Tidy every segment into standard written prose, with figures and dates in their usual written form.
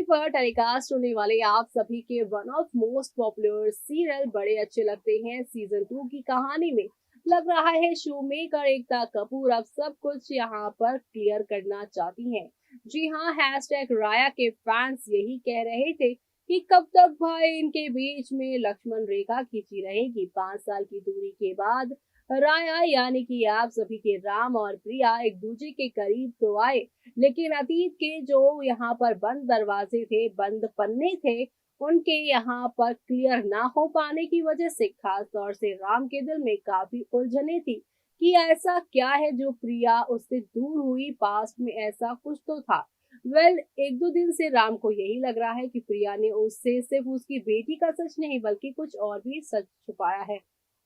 पर टेलीकास्ट होने वाले आप सभी के one of most popular serial बड़े अच्छे लगते हैं सीजन 2 की कहानी में लग रहा है शो मेकर एकता कपूर अब सब कुछ यहाँ पर क्लियर करना चाहती हैं। जी हाँ, हैशटैग राया के फैंस यही कह रहे थे कि कब तक भाई इनके बीच में लक्ष्मण रेखा खींची रहेगी। 5 साल की दूरी के बाद राया यानी कि आप सभी के राम और प्रिया एक दूसरे के करीब तो आए, लेकिन अतीत के जो यहाँ पर बंद दरवाजे थे, बंद पन्ने थे, उनके यहाँ पर क्लियर ना हो पाने की वजह से खास तौर से राम के दिल में काफी उलझने थी कि ऐसा क्या है जो प्रिया उससे दूर हुई। पास्ट में ऐसा कुछ तो था। एक दो दिन से राम को यही लग रहा है कि प्रिया ने उससे सिर्फ उसकी बेटी का सच नहीं बल्कि कुछ और भी सच छुपाया है,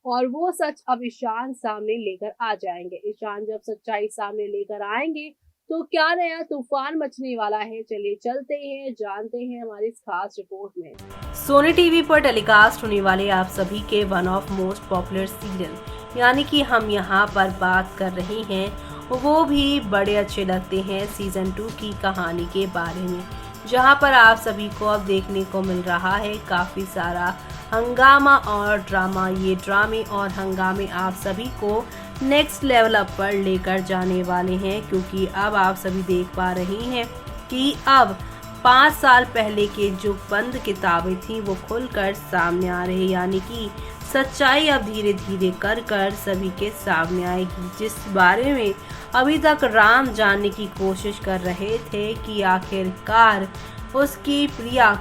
और वो सच अब ईशान सामने लेकर आ जाएंगे। ईशान जब सच्चाई सामने लेकर आएंगे तो क्या नया तूफान मचने वाला है, चलिए चलते हैं जानते हैं हमारी इस खास रिपोर्ट में। सोनी टीवी पर टेलीकास्ट होने वाले आप सभी के one of most popular serial यानी कि हम यहाँ पर बात कर रहे हैं वो भी बड़े अच्छे लगते हैं सीजन 2 की कहानी के बारे में, जहाँ पर आप सभी को अब देखने को मिल रहा है काफी सारा हंगामा और ड्रामा। ये ड्रामे और हंगामे आप सभी को नेक्स्ट लेवल अप पर लेकर जाने वाले हैं, क्योंकि अब आप सभी देख पा रहे हैं कि अब 5 साल पहले के जो बंद किताबें थी वो खुलकर सामने आ रही, यानी कि सच्चाई अब धीरे धीरे कर सभी के सामने आएगी, जिस बारे में अभी तक राम जानने की कोशिश कर रहे थे कि आखिरकार उसकी प्रिया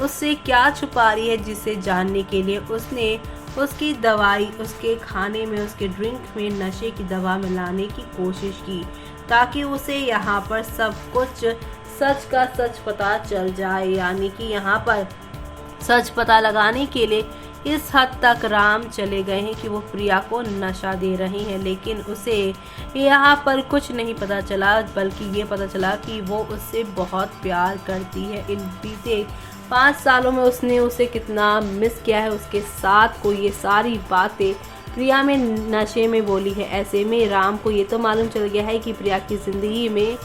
उससे क्या छुपा रही है, जिसे जानने के लिए उसने उसकी दवाई उसके खाने में, उसके ड्रिंक में नशे की दवा मिलाने की कोशिश की ताकि उसे यहाँ पर सब कुछ सच का सच पता चल जाए। यानी कि यहाँ पर सच पता लगाने के लिए इस हद तक राम चले गए हैं कि वो प्रिया को नशा दे रहे हैं, लेकिन उसे यहाँ पर कुछ नहीं पता चला, बल्कि ये पता चला कि वो उससे बहुत प्यार करती है। इन बीते 5 सालों में उसने उसे कितना मिस किया है, उसके साथ को ये सारी बातें प्रिया में नशे में बोली है। ऐसे में राम को ये तो मालूम चल गया है कि प्रिया की ज़िंदगी में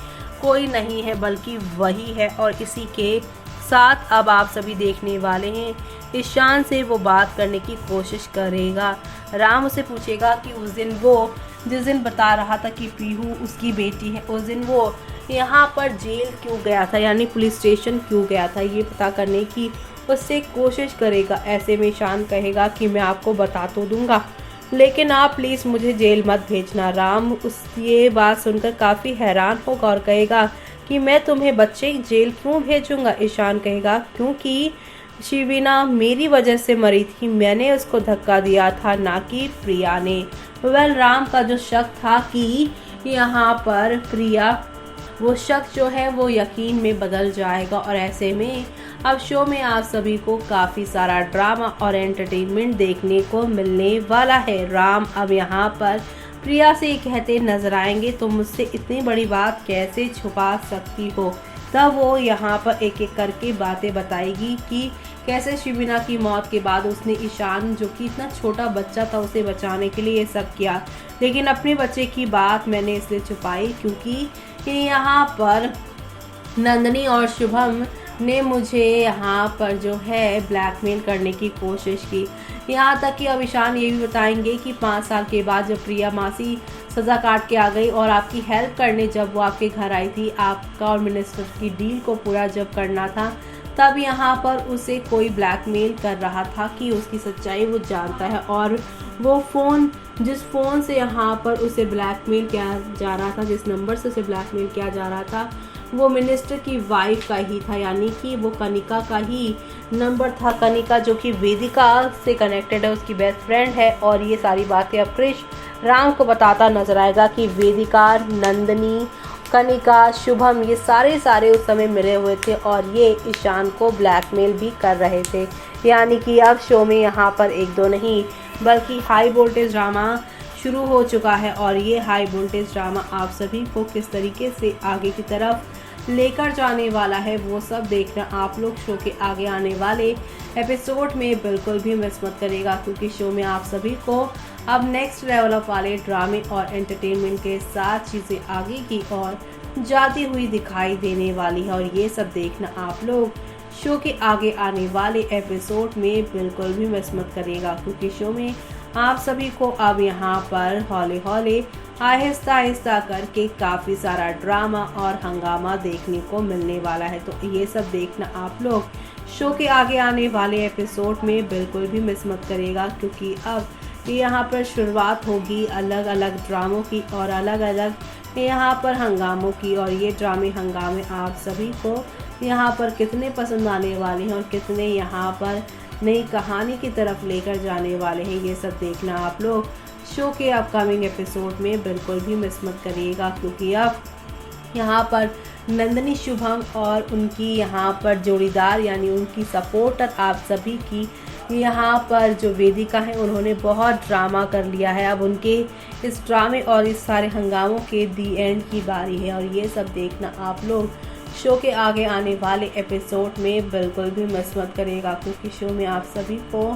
कोई नहीं है बल्कि वही है, और इसी के साथ अब आप सभी देखने वाले हैं ईशान से वो बात करने की कोशिश करेगा। राम उसे पूछेगा कि उस दिन वो जिस दिन बता रहा था कि पीहू उसकी बेटी है, उस दिन वो यहाँ पर जेल क्यों गया था, यानी पुलिस स्टेशन क्यों गया था, ये पता करने की उससे कोशिश करेगा। ऐसे में ईशान कहेगा कि मैं आपको बता तो दूंगा, लेकिन आप प्लीज़ मुझे जेल मत भेजना। राम उस ये बात सुनकर काफ़ी हैरान होगा और कहेगा कि मैं तुम्हें बच्चे जेल क्यों भेजूंगा। ईशान कहेगा क्योंकि शिवीना मेरी वजह से मरी थी, मैंने उसको धक्का दिया था, ना कि प्रिया ने। राम का जो शक था कि यहाँ पर प्रिया, वो शक जो है वो यकीन में बदल जाएगा, और ऐसे में अब शो में आप सभी को काफ़ी सारा ड्रामा और एंटरटेनमेंट देखने को मिलने वाला है। राम अब यहाँ पर प्रिया से कहते नजर आएंगे तो मुझसे इतनी बड़ी बात कैसे छुपा सकती हो। तब वो यहाँ पर एक एक करके बातें बताएगी कि कैसे शिवीना की मौत के बाद उसने ईशान, जो कि इतना छोटा बच्चा था, उसे बचाने के लिए ये सब किया, लेकिन अपने बच्चे की बात मैंने इसलिए छुपाई क्योंकि यहाँ पर नंदनी और शुभम ने मुझे यहाँ पर जो है ब्लैकमेल करने की कोशिश की। यहाँ तक कि अब ईशान ये भी बताएंगे कि 5 साल के बाद जब प्रिया मासी सज़ा काट के आ गई और आपकी हेल्प करने जब वो आपके घर आई थी, आपका और मिनिस्टर की डील को पूरा जब करना था, तब यहाँ पर उसे कोई ब्लैकमेल कर रहा था कि उसकी सच्चाई वो जानता है, और वो फ़ोन जिस फ़ोन से यहाँ पर उसे ब्लैकमेल किया जा रहा था, जिस नंबर से उसे ब्लैकमेल किया जा रहा था, वो मिनिस्टर की वाइफ का ही था, यानी कि वो कनिका का ही नंबर था। कनिका जो कि वेदिका से कनेक्टेड है, उसकी बेस्ट फ्रेंड है, और ये सारी बातें अब क्रिश राम को बताता नजर आएगा कि वेदिका, नंदनी, कनिका, शुभम ये सारे उस समय मिले हुए थे और ये ईशान को ब्लैकमेल भी कर रहे थे। यानी कि अब शो में यहाँ पर एक दो नहीं बल्कि हाई वोल्टेज ड्रामा शुरू हो चुका है, और ये हाई वोल्टेज ड्रामा आप सभी को किस तरीके से आगे की तरफ लेकर जाने वाला है वो सब देखना आप लोग शो के आगे आने वाले एपिसोड में बिल्कुल भी मिस मत करेगा, क्योंकि शो में आप सभी को अब नेक्स्ट लेवल वाले ड्रामे और एंटरटेनमेंट के साथ चीज़ें आगे की और जाती हुई दिखाई देने वाली है। और ये सब देखना आप लोग शो के आगे आने वाले एपिसोड में बिल्कुल भी मिस मत करिएगा, क्योंकि शो में आप सभी को अब यहाँ पर हौले हौले आहिस्ता आहिस्ता करके काफ़ी सारा ड्रामा और हंगामा देखने को मिलने वाला है। तो ये सब देखना आप लोग शो के आगे आने वाले एपिसोड में बिल्कुल भी मिस मत करिएगा, क्योंकि अब यहाँ पर शुरुआत होगी अलग अलग ड्रामों की और अलग अलग यहाँ पर हंगामों की। और ये ड्रामे हंगामे आप सभी को यहाँ पर कितने पसंद आने वाले हैं और कितने यहाँ पर नई कहानी की तरफ लेकर जाने वाले हैं, ये सब देखना आप लोग शो के अपकमिंग एपिसोड में बिल्कुल भी मिस मत करिएगा। क्योंकि अब यहाँ पर नंदिनी शुभम और उनकी यहाँ पर जोड़ीदार यानी उनकी सपोर्टर आप सभी की यहाँ पर जो वेदिका है, उन्होंने बहुत ड्रामा कर लिया है। अब उनके इस ड्रामे और इस सारे हंगामों के दी एंड की बारी है। और ये सब देखना आप लोग शो के आगे आने वाले एपिसोड में बिल्कुल भी मिस मत करिएगा, क्योंकि शो में आप सभी को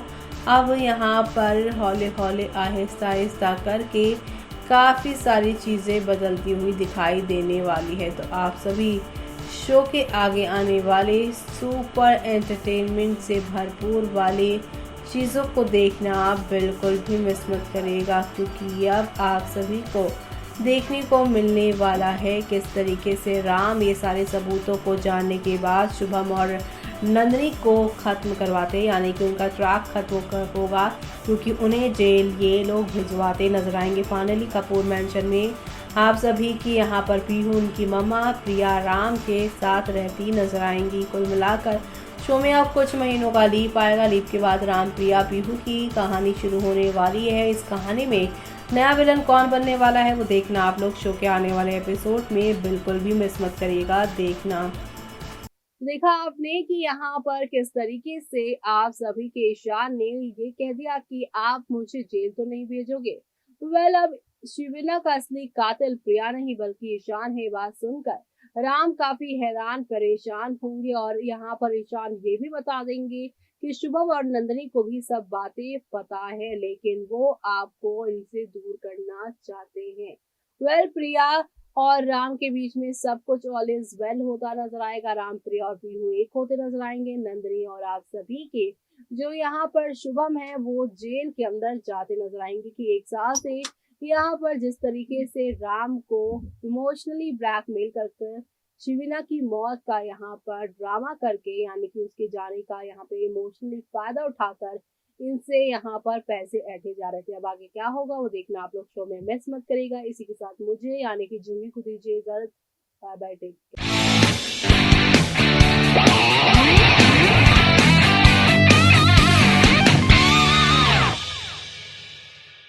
अब यहाँ पर हौले हौले आहिस्ता आहिस्ता करके काफ़ी सारी चीज़ें बदलती हुई दिखाई देने वाली है। तो आप सभी शो के आगे आने वाले सुपर एंटरटेनमेंट से भरपूर वाले चीज़ों को देखना आप बिल्कुल भी मिस मत करिएगा, क्योंकि अब आप सभी को देखने को मिलने वाला है किस तरीके से राम ये सारे सबूतों को जानने के बाद शुभम और नंदिनी को ख़त्म करवाते, यानी कि उनका ट्रैक खत्म होगा, क्योंकि उन्हें जेल ये लोग भिजवाते नजर आएंगे। फाइनली कपूर मैंशन में आप सभी की यहाँ पर पीहू उनकी मम्मा प्रिया राम के साथ रहती नजर आएंगी। कुल मिलाकर शो में अब कुछ महीनों का लीप आएगा। लीप के बाद राम प्रिया पीहू की कहानी शुरू होने वाली है। इस कहानी में नया विलन कौन बनने वाला है वो देखना आप लोग शो के आने वाले एपिसोड में बिल्कुल भी मिस मत करिएगा। देखना देखा आपने कि यहाँ पर किस तरीके से आप सभी के ईशान ने ये कह दिया कि आप मुझे जेल तो नहीं भेजोगे। अब शिविना का असली कातिल प्रिया नहीं बल्कि ईशान है। बात सुनकर राम काफी हैरान परेशान होंगे और यहाँ पर ईशान ये भी बता देंगे कि शुभम और नंदिनी को भी सब बातें पता है, लेकिन वो आपको इनसे दूर करना चाहते हैं। प्रिया और राम के बीच में सब कुछ ऑल इज वेल होता नजर आएगा। राम प्रिया और पीहू एक होते नजर आएंगे। नंदिनी और आप सभी के जो यहाँ पर शुभम है वो जेल के अंदर जाते नजर आएंगे कि एक साल से यहाँ पर जिस तरीके से राम को इमोशनली ब्लैकमेल करके शिविना की मौत का यहाँ पर ड्रामा करके, यानी कि उसके जाने का यहाँ पे इमोशनली फायदा उठाकर इनसे यहाँ पर पैसे ऐंठे जा रहे थे। अब आगे क्या होगा वो देखना आप लोग शो में मिस मत करिएगा। इसी के साथ मुझे यानी कि जूही को दीजिए इजाजत। Bye bye, take care.